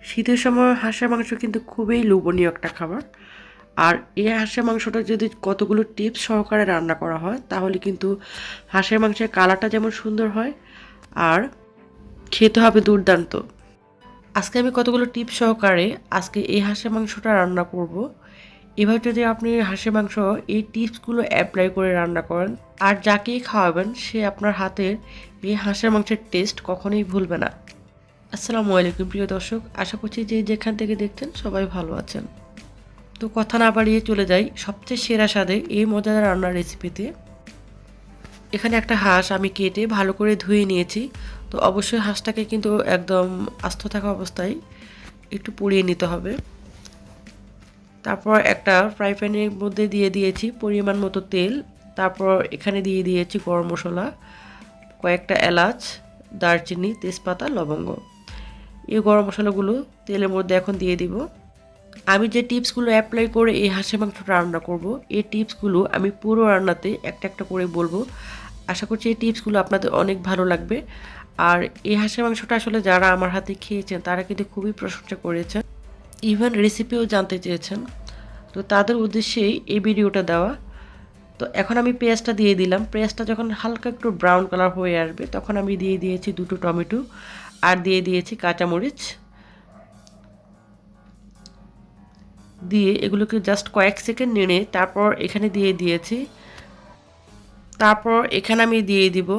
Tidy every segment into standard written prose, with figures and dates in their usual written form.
শীতের সময় হাঁসের মাংস কিন্তু খুবই লোভনীয় একটা খাবার। আর এই হাঁসের মাংসটা যদি কতগুলো টিপস সহকারে রান্না করা হয় তাহলে কিন্তু হাঁসের মাংসের কালারটা যেমন সুন্দর হয় আর খেতে হবে দুর্দান্ত। আজকে আমি কতগুলো টিপস সহকারে আজকে এই হাঁসের মাংসটা রান্না করব। এবার যদি আপনি হাঁসের মাংস এই টিপসগুলো অ্যাপ্লাই করে রান্না করেন আর যাকেই খাওয়াবেন সে আপনার হাতের এই হাঁসের মাংসের টেস্ট কখনোই ভুলবে না। আসসালামু আলাইকুম প্রিয় দর্শক, আশা করছি যে যেখান থেকে দেখছেন সবাই ভালো আছেন। তো কথা না বাড়িয়ে চলে যাই সবচেয়ে সেরা স্বাদে এই মজাদার রান্নার রেসিপিতে। এখানে একটা হাঁস আমি কেটে ভালো করে ধুয়ে নিয়েছি। তো অবশ্যই হাঁসটাকে কিন্তু একদম আস্ত থাকা অবস্থায় একটু পুড়িয়ে নিতে হবে। তারপর একটা ফ্রাই প্যানের মধ্যে দিয়ে দিয়েছি পরিমাণ মতো তেল। তারপর এখানে দিয়ে দিয়েছি গরম মশলা, কয়েকটা এলাচ, দারচিনি, তেজপাতা, লবঙ্গ। এই গরম মশলাগুলো তেলের মধ্যে এখন দিয়ে দিব। আমি যে টিপসগুলো অ্যাপ্লাই করে এই হাঁসের মাংসটা রান্না করব, এই টিপসগুলো আমি পুরো রান্নাতে একটা একটা করে বলবো। আশা করছি এই টিপসগুলো আপনাদের অনেক ভালো লাগবে। আর এই হাঁসের মাংসটা আসলে যারা আমার হাতে খেয়েছেন তারা কিন্তু খুবই প্রশংসা করেছেন, ইভেন রেসিপিও জানতে চেয়েছেন। তো তাদের উদ্দেশ্যেই এই ভিডিওটা দেওয়া। তো এখন আমি পেঁয়াজটা দিয়ে দিলাম। পেঁয়াজটা যখন হালকা একটু ব্রাউন কালার হয়ে আসবে তখন আমি দিয়ে দিয়েছি দুটো টমেটো আর দিয়ে দিয়েছি কাঁচামরিচ। দিয়ে এগুলোকে জাস্ট কয়েক সেকেন্ড নেড়ে তারপর এখানে দিয়ে দিয়েছি। তারপর এখানে আমি দিয়ে দিব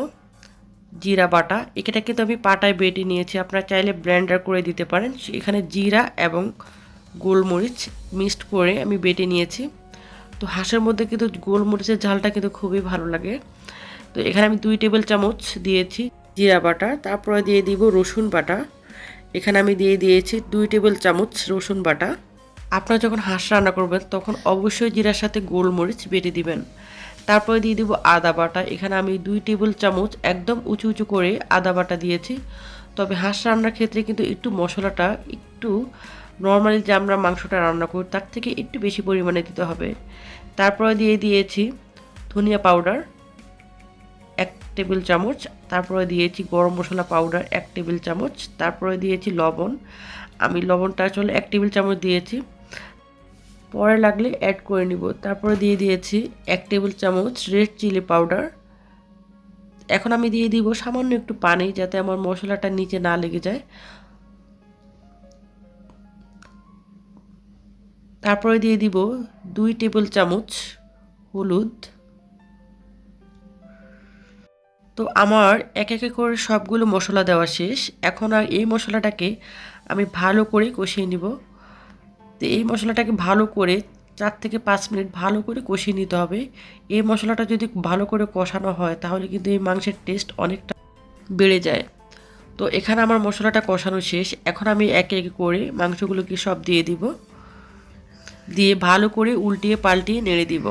জিরা বাটা। এটা কিন্তু আমি পাটায় বেটে নিয়েছি, আপনারা চাইলে ব্লেন্ডার করে দিতে পারেন। এখানে জিরা এবং গোলমরিচ মিক্সড করে আমি বেটে নিয়েছি। তো হাঁসের মধ্যে কিন্তু গোলমরিচের ঝালটা কিন্তু খুবই ভালো লাগে। তো এখানে আমি 2 টেবিল চামচ দিয়েছি জিরা বাটা। তারপরে দিয়ে দিব রসুন বাটা। এখানে আমি দিয়ে দিয়েছি 2 টেবিল চামচ রসুন বাটা। আপনারা যখন হাঁস রান্না করবেন তখন অবশ্যই জিরার সাথে গোলমরিচ বেটে দিবেন। তারপরে দিয়ে দিব আদা বাটা। এখানে আমি 2 টেবিল চামচ একদম উঁচু উঁচু করে আদা বাটা দিয়েছি। তবে হাঁস রান্নার ক্ষেত্রে কিন্তু একটু মশলাটা একটু নর্মালি যে আমরা মাংসটা রান্না করি তার থেকে একটু বেশি পরিমাণে দিতে হবে। তারপরে দিয়ে দিয়েছি ধনিয়া পাউডার 1 টেবিল চামচ। তারপরে দিয়েছি গরম মশলা পাউডার 1 টেবিল চামচ। তারপরে দিয়েছি লবণ। আমি লবণটা আসলে 1 টেবিল চামচ দিয়েছি, পরে লাগলে অ্যাড করে নিব। তারপরে দিয়ে দিয়েছি 1 টেবিল চামচ রেড চিলি পাউডার। এখন আমি দিয়ে দিব সামান্য একটু পানি যাতে আমার মশলাটা নিচে না লেগে যায়। তারপরে দিয়ে দিব 2 টেবিল চামচ হলুদ। তো আমার এক এক করে সবগুলো মশলা দেওয়া শেষ। এখন আর এই মশলাটাকে আমি ভালো করে কষিয়ে নিব। তো এই মশলাটাকে ভালো করে 4 থেকে 5 মিনিট ভালো করে কষিয়ে নিতে হবে। এই মশলাটা যদি ভালো করে কষানো হয় তাহলে কিন্তু এই মাংসের টেস্ট অনেকটা বেড়ে যায়। তো এখানে আমার মশলাটা কষানো শেষ। এখন আমি একে একে করে মাংসগুলোকে সব দিয়ে দিব, দিয়ে ভালো করে উল্টিয়ে পাল্টিয়ে নেড়ে দিব।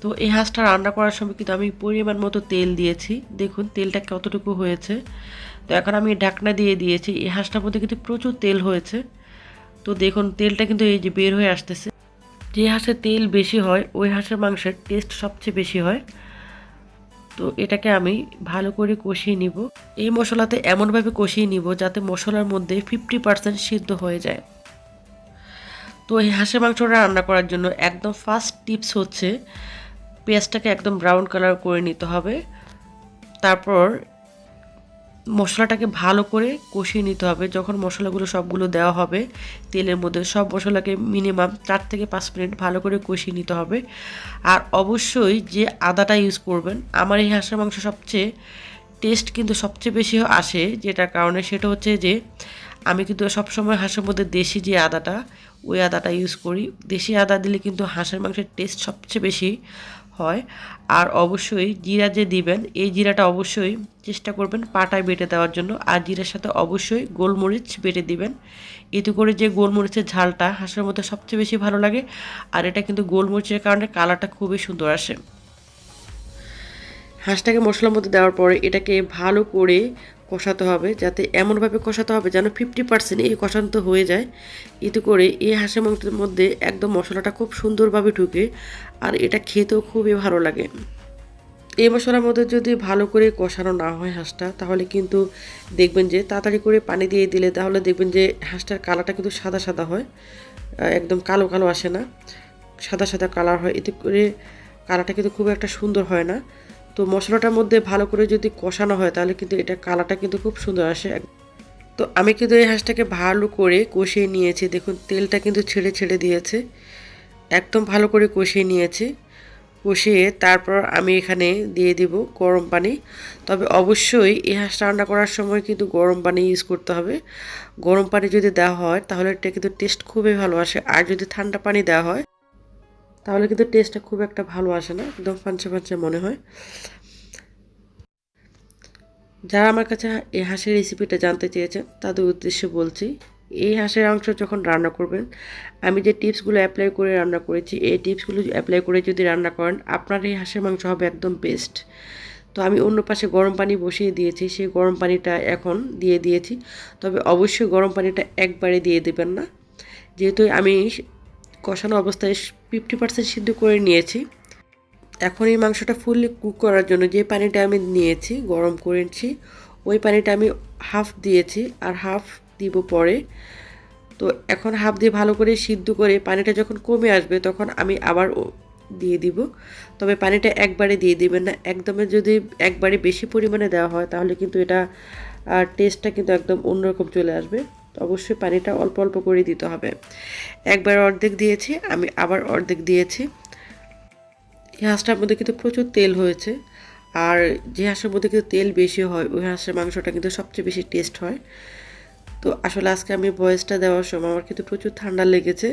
তো এই হাঁসটা রান্না করার সময় কিন্তু আমি পরিমাণ মতো তেল দিয়েছি, দেখুন তেলটা কতটুকু হয়েছে। তো এখন আমি ঢাকনা দিয়ে দিয়েছি। এই হাঁসটার মধ্যে কিন্তু প্রচুর তেল হয়েছে। তো দেখুন তেলটা কিন্তু এই যে বের হয়ে আসতেছে। যে হাঁসের তেল বেশি হয় ওই হাঁসের মাংসের টেস্ট সবচেয়ে বেশি হয়। তো এটাকে আমি ভালো করে কষিয়ে নিব। এই মশলাতে এমনভাবে কষিয়ে নিব যাতে মশলার মধ্যে 50% সিদ্ধ হয়ে যায়। তো এই হাঁসের মাংসটা রান্না করার জন্য একদম ফার্স্ট টিপস হচ্ছে পেঁয়াজটাকে একদম ব্রাউন কালার করে নিতে হবে। তারপর মশলাটাকে ভালো করে কষিয়ে নিতে হবে। যখন মশলাগুলো সবগুলো দেওয়া হবে তেলের মধ্যে, সব মশলাকে মিনিমাম 4 থেকে 5 মিনিট ভালো করে কষিয়ে নিতে হবে। আর অবশ্যই যে আদাটা ইউজ করবেন, আমার এই হাঁসের মাংস সবচেয়ে টেস্ট কিন্তু সবচেয়ে বেশি আসে যেটার কারণে সেটা হচ্ছে যে আমি কিন্তু সবসময় হাঁসের মধ্যে দেশি যে আদাটা ওই আদাটা ইউজ করি। দেশি আদা দিলে কিন্তু হাঁসের মাংসের টেস্ট সবচেয়ে বেশি হয়। আর অবশ্যই জিরা যে দিবেন এই জিরাটা অবশ্যই চেষ্টা করবেন পাটায় বেটে দেওয়ার জন্য। আর জিরার সাথে অবশ্যই গোলমরিচ বেটে দিবেন। এতে করে যে গোলমরিচের ঝালটা হাঁসের মধ্যে সবচেয়ে বেশি ভালো লাগে। আর এটা কিন্তু গোলমরিচের কারণে কালারটা খুবই সুন্দর আসে। হাঁসটাকে মশলার মধ্যে দেওয়ার পরে এটাকে ভালো করে কষাতে হবে, যাতে এমনভাবে কষাতে হবে যেন 50% এই কষানো হয়ে যায়। এতে করে এই হাঁসের মাংসের মধ্যে একদম মশলাটা খুব সুন্দরভাবে ঢুকে আর এটা খেতেও খুবই ভালো লাগে। এই মশলার মধ্যে যদি ভালো করে কষানো না হয় হাঁসটা, তাহলে কিন্তু দেখবেন যে তাড়াতাড়ি করে পানি দিয়ে দিলে তাহলে দেখবেন যে হাঁসটার কালারটা কিন্তু সাদা সাদা হয়, একদম কালো কালো আসে না, সাদা সাদা কালার হয়। এতে করে কালারটা কিন্তু খুব একটা সুন্দর হয় না। তো মশলাটার মধ্যে ভালো করে যদি কষানো হয় তাহলে কিন্তু এটা কালারটা কিন্তু খুব সুন্দর আসে। তো আমি কিন্তু এই হাঁসটাকে ভালো করে কষিয়ে নিয়েছি, দেখুন তেলটা কিন্তু ছেড়ে ছেড়ে দিয়েছে, একদম ভালো করে কষিয়ে নিয়েছি। কষিয়ে তারপর আমি এখানে দিয়ে দিব গরম পানি। তবে অবশ্যই এই হাঁসটা রান্না করার সময় কিন্তু গরম পানি ইউজ করতে হবে। গরম পানি যদি দেওয়া হয় তাহলে এটা কিন্তু টেস্ট খুবই ভালো আসে, আর যদি ঠান্ডা পানি দেওয়া হয় তাহলে কিন্তু টেস্টটা খুব একটা ভালো আসে না, একদম ফাঞ্চা ফাঞ্চা মনে হয়। যারা আমার কাছে এই হাঁসের রেসিপিটা জানতে চেয়েছেন তাদের উদ্দেশ্যে বলছি, এই হাঁসের মাংস যখন রান্না করবেন, আমি যে টিপসগুলো অ্যাপ্লাই করে রান্না করেছি, এই টিপসগুলো অ্যাপ্লাই করে যদি রান্না করেন আপনার এই হাঁসের মাংস হবে একদম বেস্ট। তো আমি অন্য পাশে গরম পানি বসিয়ে দিয়েছি, সেই গরম পানিটা এখন দিয়ে দিয়েছি। তবে অবশ্যই গরম পানিটা একবারে দিয়ে দেবেন না, যেহেতু আমি কষানো অবস্থায় 50% সিদ্ধ করে নিয়েছি। এখন এই মাংসটা ফুললি কুক করার জন্য যে পানিটা আমি নিয়েছি গরম করেছি, ওই পানিটা আমি হাফ দিয়েছি আর হাফ দিব পরে। তো এখন হাফ দিয়ে ভালো করে সিদ্ধ করে পানিটা যখন কমে আসবে তখন আমি আবার দিয়ে দিব। তবে পানিটা একবারে দিয়ে দিবেন না, একদমই যদি একবারে বেশি পরিমাণে দেওয়া হয় তাহলে কিন্তু এটা টেস্টটা কিন্তু একদম অন্যরকম চলে আসবে। তো অবশ্যই পানিটা অল্প অল্প করে দিতে হবে। একবার অর্ধেক দিয়েছি, আমি আবার অর্ধেক দিয়েছি। এই হাঁসটার মধ্যে কিন্তু প্রচুর তেল হয়েছে, আর যে হাঁসের মধ্যে কিন্তু তেল বেশি হয় ওই হাঁসের মাংসটা কিন্তু সবচেয়ে বেশি টেস্ট হয়। তো আসলে আজকে আমি ভয়েসটা দেওয়ার সময় আমার কিন্তু প্রচুর ঠান্ডা লেগেছে,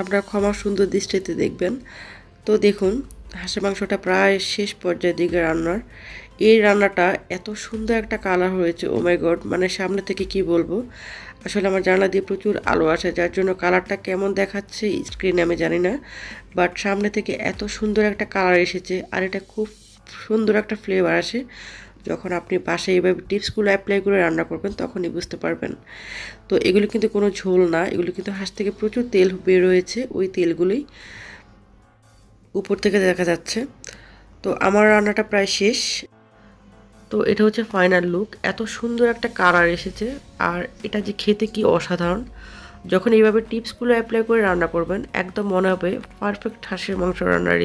আপনারা ক্ষমা সুন্দর দৃষ্টিতে দেখবেন। তো দেখুন হাঁসের মাংসটা প্রায় শেষ পর্যায়ের দিকে রান্নার। এই রান্নাটা এত সুন্দর একটা কালার হয়েছে, ও মাই গড, মানে সামনে থেকে কি বলবো। আসলে আমার জানলা দিয়ে প্রচুর আলো আসে, যার জন্য কালারটা কেমন দেখাচ্ছে স্ক্রিনে আমি জানি না, বাট সামনে থেকে এত সুন্দর একটা কালার এসেছে। আর এটা খুব সুন্দর একটা ফ্লেভার আসে যখন আপনি বাসায় এইভাবে টিপসগুলো অ্যাপ্লাই করে রান্না করবেন, তখনই বুঝতে পারবেন। তো এগুলো কিন্তু কোনো ঝোল না, এগুলো কিন্তু হাঁস থেকে প্রচুর তেল বের হয়েছে, ওই তেলগুলোই উপর থেকে দেখা যাচ্ছে। তো আমার রান্নাটা প্রায় শেষ। তো এটা হচ্ছে ফাইনাল লুক, এত সুন্দর একটা কালার এসেছে। আর এটা যে খেতে কি অসাধারণ, যখন এইভাবে টিপসগুলো অ্যাপ্লাই করে রান্না করবেন একদম মনে হবে পারফেক্ট হাঁসের মাংস রান্নার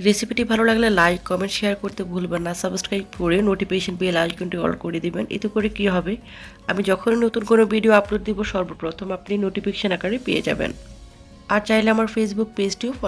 রেসিপিটি ভালো লাগলে লাইক কমেন্ট শেয়ার করতে ভুলবেন না, সাবস্ক্রাইব করে নোটিফিকেশন বেল আইকনটি অল করে দিবেন। এতে করে কি হবে, আমি যখনই নতুন কোনো ভিডিও আপলোড দিব সর্বপ্রথম আপনি নোটিফিকেশন আকারে পেয়ে যাবেন। আর চাইলে আমার ফেসবুক পেজটিও